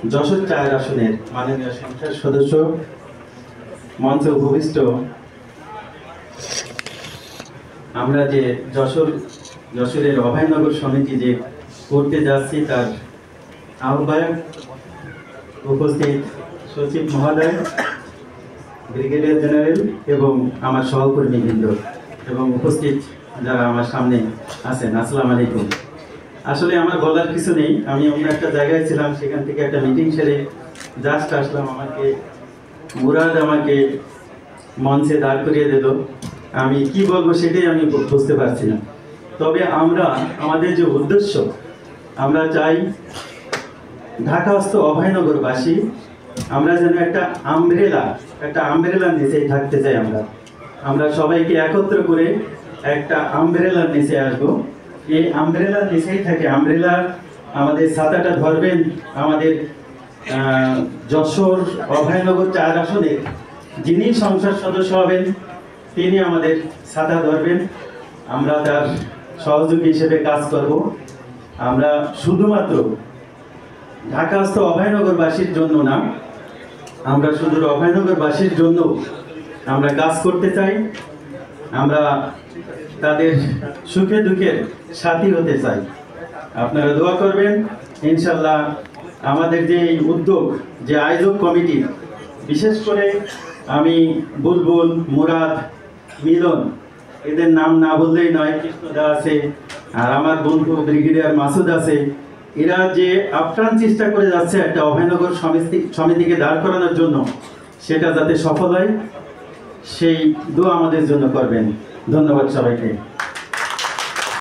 যশোর 4 আসনের মাননীয় সংসদ সদস্য, মঞ্চে উপবিষ্ট আমরা যে যশোরের অভয়নগর সমিতি যে করতে যাচ্ছি তার আহ্বায়ক, উপস্থিত সচিব মহোদয়, ব্রিগেডিয়ার জেনারেল এবং আমার সহকর্মীবৃন্দ এবং উপস্থিত যারা আমার সামনে আছেন, আসসালামু আলাইকুম। আসলে আমার বলার কিছু নেই, আমি অন্য একটা জায়গায় ছিলাম, সেখান থেকে একটা মিটিং সেরে জাস্ট আসলাম। মুরাদ আমাকে মঞ্চে দাঁড় করিয়ে দিল, আমি কি বলবো সেটাই আমি বুঝতে পারছি না। তবে আমাদের যে উদ্দেশ্য, আমরা চাই ঢাকাস্থ অভয়নগরবাসী আমরা যেন একটা আমব্রেলার নিচেই থাকতে চাই। আমরা সবাইকে একত্র করে একটা আমব্রেলার নিচে আসবো। এই আমব্রেলার নিচেই থাকে আমাদের ছাতাটা ধরবেন আমাদের যশোর অভয়নগর 4 আসনে যিনি সংসদ সদস্য হবেন তিনি আমাদের ছাতা ধরবেন। আমরা তার সহযোগী হিসেবে কাজ করব। আমরা শুধুমাত্র ঢাকাস্থ অভয়নগরবাসীর জন্য না, আমরা শুধু অভয়নগরবাসীর জন্য আমরা কাজ করতে চাই। আমরা তাদের সুখে দুঃখের সাথী হতে চাই। আপনারা দোয়া করবেন। ইনশাল্লাহ আমাদের যে উদ্যোগ, যে আয়োজক কমিটি, বিশেষ করে আমি বুলবুল, মুরাদ, মিলন, এদের নাম না বললেই নয়, কৃষ্ণদা আছে, আর আমার বন্ধু ব্রিগেডিয়ার মাসুদ আছে, এরা যে আপ্রাণ চেষ্টা করে যাচ্ছে একটা অভয়নগর সমিতিকে দাঁড় করানোর জন্য, সেটা যাতে সফল হয় সেই দোয়া আমাদের জন্য করবেন। ধন্যবাদ সবাইকে।